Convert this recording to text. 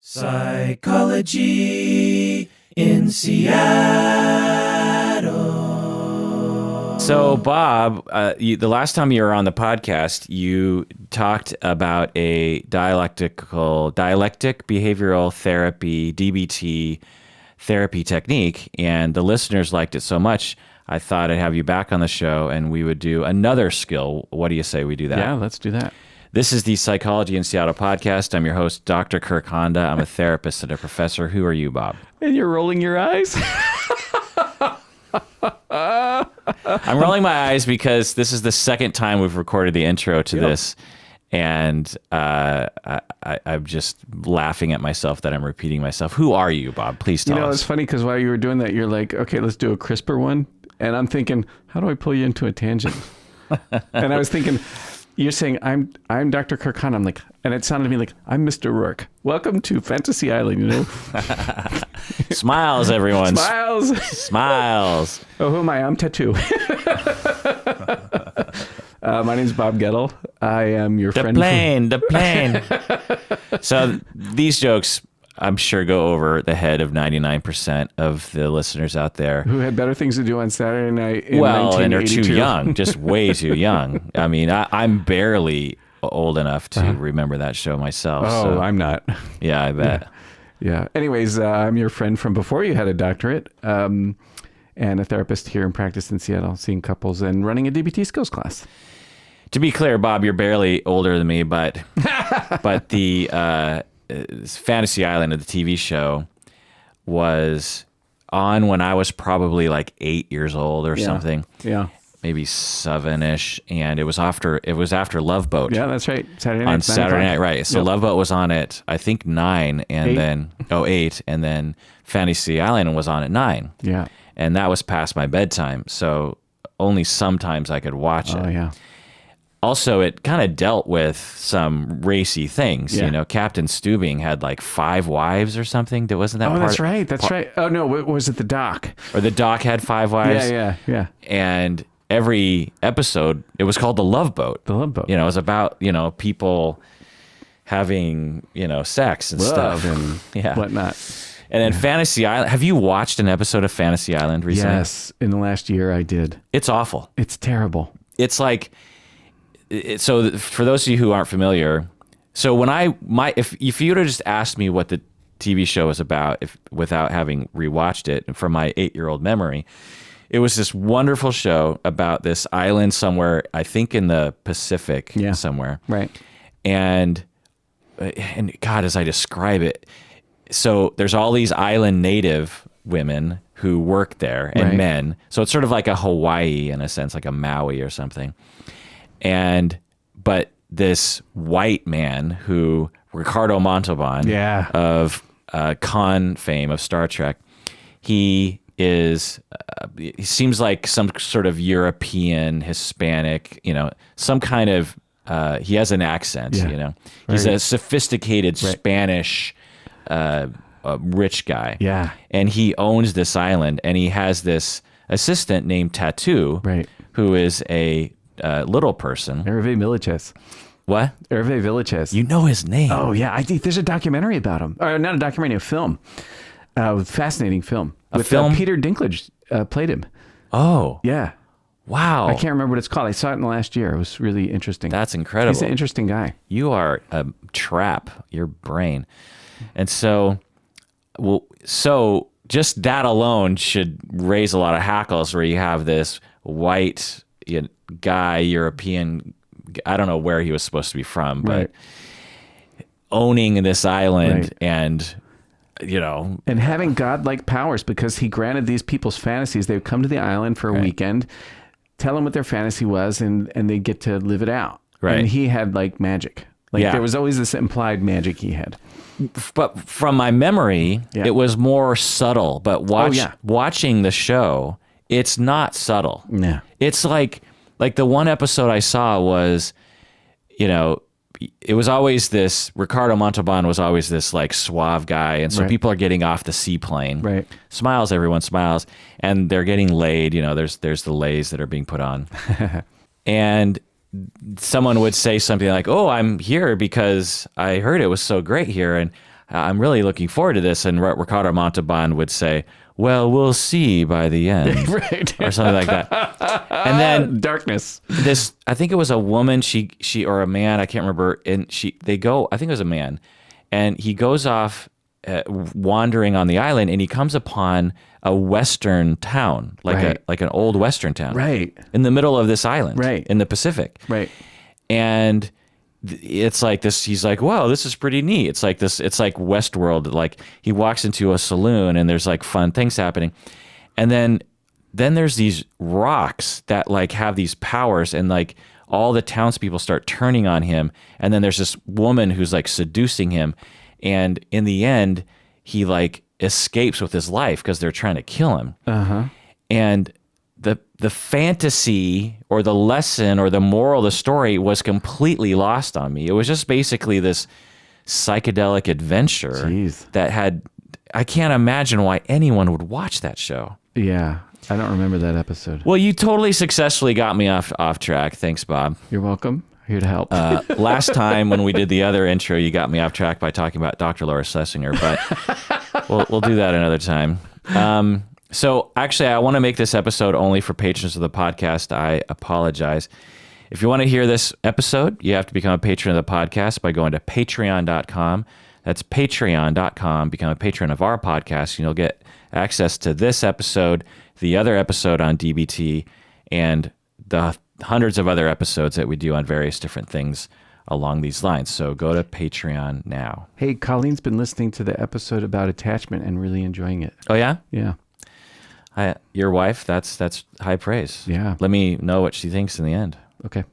Psychology in Seattle. So, Bob, the last time you were on the podcast, you talked about a dialectic behavioral therapy, DBT therapy technique, and the listeners liked it so much, I thought I'd have you back on the show and we would do another skill. What do you say we do that? Yeah, let's do that. This is the Psychology in Seattle podcast. I'm your host, Dr. Kirk Honda. I'm a therapist and a professor. Who are you, Bob? And you're rolling your eyes? I'm rolling my eyes because this is the second time we've recorded the intro to this. And I'm just laughing at myself that I'm repeating myself. Who are you, Bob? Please tell us. It's funny because while you were doing that, you're like, okay, let's do a crisper one. And I'm thinking, how do I pull you into a tangent? And I was thinking, you're saying, I'm Dr. Kirk Honda. I'm like, and it sounded to me like, I'm Mr. Rourke. Welcome to Fantasy Island, you know? Smiles, everyone. Smiles. Smiles. Oh, who am I? I'm Tattoo. My name's Bob Gettle. I am your friend. The plane. So these jokes, I'm sure, go over the head of 99% of the listeners out there. Who had better things to do on Saturday night in and are 1982. too young, just way too young. I mean, I'm barely old enough to remember that show myself. Oh, so. I'm not. Yeah, I bet. Yeah. Anyways, I'm your friend from before you had a doctorate, and a therapist here in practice in Seattle, seeing couples and running a DBT Skills class. To be clear, Bob, you're barely older than me, but the Fantasy Island of the TV show was on when I was probably like 8 years old or something. Yeah. Maybe 7-ish, and it was after Love Boat. Yeah, that's right. Saturday night. On Saturday night, right. So Yep. Love Boat was on at, I think, 9, and 8. then 8, and then Fantasy Island was on at 9. Yeah. And that was past my bedtime, so only sometimes I could watch it. Oh, yeah. Also, it kind of dealt with some racy things. Yeah. You know, Captain Stubing had like 5 wives or something. Wasn't that Oh, part? that's right. That's right. Oh, no, was it the doc? Or the Doc had 5 wives. Yeah. And every episode, it was called The Love Boat. The Love Boat. You know, it was about, people having, sex and Love stuff. and whatnot. And then Fantasy Island. Have you watched an episode of Fantasy Island recently? Yes. In the last year, I did. It's awful. It's terrible. It's like... So for those of you who aren't familiar, so when if you would have just asked me what the TV show was about, without having rewatched it from my 8-year-old memory, it was this wonderful show about this island somewhere, I think in the Pacific somewhere. Right. And God, as I describe it, so there's all these island native women who work there and men. So it's sort of like a Hawaii in a sense, like a Maui or something. But this white man who, Ricardo Montalban of Khan fame of Star Trek, he seems like some sort of European, Hispanic, some kind of, he has an accent, He's a sophisticated Spanish rich guy. Yeah. And he owns this island, and he has this assistant named Tattoo, who is a little person. Hervé Villachez. What? Hervé Villachez. You know his name. Oh, yeah. I think there's a documentary about him. Or not a documentary, a film. Fascinating film. Peter Dinklage played him. Oh. Yeah. Wow. I can't remember what it's called. I saw it in the last year. It was really interesting. That's incredible. He's an interesting guy. You are a trap, your brain. And so just that alone should raise a lot of hackles, where you have this white guy, European, I don't know where he was supposed to be from, but owning this island and having godlike powers, because he granted these people's fantasies. They would come to the island for a weekend, tell them what their fantasy was, and they get to live it out. Right. And he had like magic. There was always this implied magic he had. But from my memory, it was more subtle. But watching the show, it's not subtle. Yeah. It's like the one episode I saw was, it was always this, Ricardo Montalban was always this like suave guy. And so people are getting off the seaplane. Right. Smiles, everyone smiles. And they're getting laid. There's the lays that are being put on. And someone would say something like, "Oh, I'm here because I heard it was so great here." And I'm really looking forward to this. And Ricardo Montalban would say, well, we'll see by the end, right, or something like that. And then darkness. I think it was a woman, she or a man, I can't remember. And they go, I think it was a man, and he goes off wandering on the island, and he comes upon a Western town, like an old Western town, right, in the middle of this island, right, in the Pacific, right, and it's like this. He's like, "Wow, this is pretty neat." It's like this. It's like Westworld. Like he walks into a saloon and there's like fun things happening, and then there's these rocks that like have these powers, and like all the townspeople start turning on him, and then there's this woman who's like seducing him, and in the end, he like escapes with his life because they're trying to kill him. And the fantasy or the lesson or the moral of the story was completely lost on me. It was just basically this psychedelic adventure that had, I can't imagine why anyone would watch that show. Yeah, I don't remember that episode. Well, you totally successfully got me off track. Thanks, Bob. You're welcome. Here to help. Last time when we did the other intro, you got me off track by talking about Dr. Laura Schlesinger, but we'll do that another time. So actually, I want to make this episode only for patrons of the podcast. I apologize. If you want to hear this episode, you have to become a patron of the podcast by going to patreon.com. That's patreon.com. Become a patron of our podcast, and you'll get access to this episode, the other episode on DBT, and the hundreds of other episodes that we do on various different things along these lines. So go to Patreon now. Hey, Colleen's been listening to the episode about attachment and really enjoying it. Oh, yeah? Yeah. Your wife, that's high praise. Yeah. Let me know what she thinks in the end. Okay.